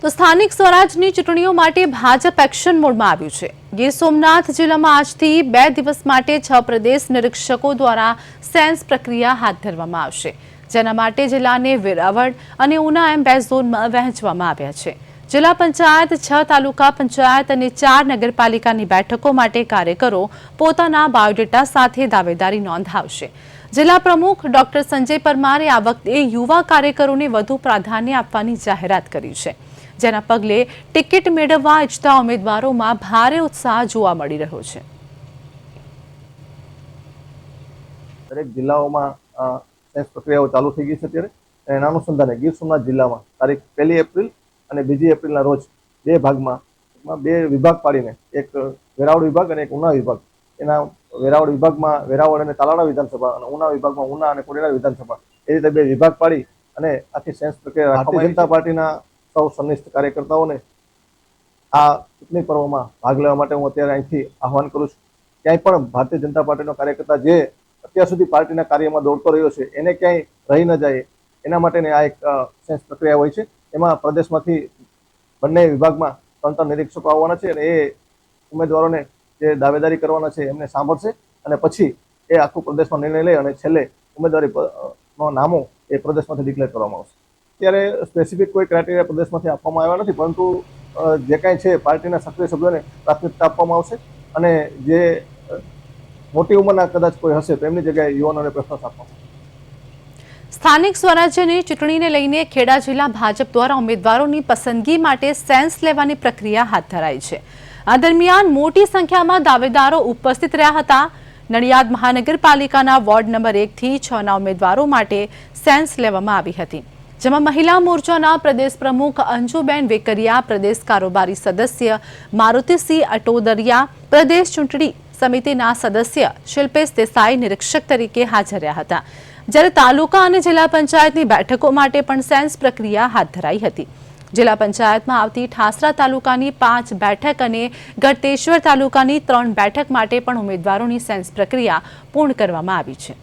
તો સ્થાનિક સ્વરાજની ચૂંટણીઓ માટે ભાજપ એક્શન મોડમાં આવ્યું છે। ગીર સોમનાથ જિલ્લામાં આજથી 2 દિવસ માટે 6 પ્રદેશ નિરીક્ષકો દ્વારા સેન્સ પ્રક્રિયા હાથ ધરવામાં આવશે, જેના માટે જિલ્લાને વેરાવળ અને ઉના એમ 2 ઝોનમાં વહેંચવામાં આવ્યા છે। જિલ્લા પંચાયત, 6 તાલુકા પંચાયત અને 4 નગરપાલિકાની બેઠકો માટે કાર્યકરો પોતાના બાયોડેટા સાથે દાવેદારી નોંધાવશે। જિલ્લા પ્રમુખ ડોક્ટર સંજય પરમારે આ વખતે યુવા કાર્યકરોને વધુ પ્રાધાન્ય આપવાની જાહેરાત કરી છે, જેના પગલે ટિકિટ મેળવવા ઈચ્છતા ઉમેદવારોમાં ભારે ઉત્સાહ જોવા મળી રહ્યો છે। દરેક જિલ્લાઓમાં સેન્સ પ્રક્રિયાઓ ચાલુ થઈ ગઈ છે ત્યારે એના અનુસંધાને ગીર સોમનાથ જિલ્લામાં તારીખ 1 એપ્રિલ અને 2 એપ્રિલના રોજ 2 ભાગમાં 2 વિભાગ પાડીને એક વેરાવળ વિભાગ અને એક ઉના વિભાગ, એના વેરાવળ વિભાગમાં વેરાવળ અને તાલાળા વિધાનસભા અને ઉના વિભાગમાં ઉના અને કોડીનાર વિધાનસભા, એ રીતે 2 વિભાગ પાડી અને આખી સેન્સ પ્રક્રિયા ભારતીય જનતા પાર્ટીના સૌ સંનિષ્ઠ કાર્યકર્તાઓને આ ચૂંટણી પર્વમાં ભાગ લેવા માટે હું અત્યારે અહીંથી આહવાન કરું છું। ક્યાંય પણ ભારતીય જનતા પાર્ટીનો કાર્યકર્તા જે અત્યાર સુધી પાર્ટીના કાર્યમાં દોડતો રહ્યો છે એને ક્યાંય રહી ન જાય એના માટેની આ એક સેન્સ પ્રક્રિયા હોય છે। એમાં પ્રદેશમાંથી બંને વિભાગમાં 3 નિરીક્ષકો આવવાના છે અને એ ઉમેદવારોને જે દાવેદારી કરવાના છે એમને સાંભળશે અને પછી એ આખું પ્રદેશમાં નિર્ણય લે અને છેલ્લે ઉમેદવારીનો નામો એ પ્રદેશમાંથી ડિક્લેર કરવામાં આવશે। અત્યારે સ્પેસિફિક કોઈ ક્રાઇટેરિયા પ્રદેશમાંથી આપવામાં આવ્યા નથી, પરંતુ જે કાંઈ છે પાર્ટીના સક્રિય સભ્યોને પ્રાથમિકતા આપવામાં આવશે અને જે મોટી ઉંમરના કદાચ કોઈ હશે તો એમની જગ્યાએ યુવાનોને પ્રેફરન્સ આપવામાં આવશે। સ્થાનિક સ્વરાજ્યની ચૂંટણીને લઈને ખેડા જિલ્લા ભાજપ દ્વારા ઉમેદવારોની પસંદગી માટે સેન્સ લેવાની પ્રક્રિયા હાથ ધરાઈ છે। આ દરમિયાન મોટી સંખ્યામાં દાવેદારો ઉપસ્થિત રહ્યા હતા। નડિયાદ મહાનગરપાલિકાના વોર્ડ નંબર 1 થી 6 ના ઉમેદવારો માટે સેન્સ લેવામાં આવી હતી, જેમાં મહિલા મોરચાના પ્રદેશ પ્રમુખ અંજુબેન વેકરિયા, પ્રદેશ કારોબારી સદસ્ય મારુતિસિંહ અટોદરિયા, પ્રદેશ ચૂંટણી સમિતિના સદસ્ય શિલ્પેશ દેસાઈ નિરીક્ષક તરીકે હાજર રહ્યા હતા, જ્યારે તાલુકા અને જિલ્લા પંચાયતની બેઠકો માટે પણ સેન્સ પ્રક્રિયા હાથ ધરાઈ હતી। જિલ્લા પંચાયતમાં આવતી ઠાસરા તાલુકાની 5 બેઠક અને ગળતેશ્વર તાલુકાની 3 બેઠક માટે પણ ઉમેદવારોની સેન્સ પ્રક્રિયા પૂર્ણ કરવામાં આવી છે।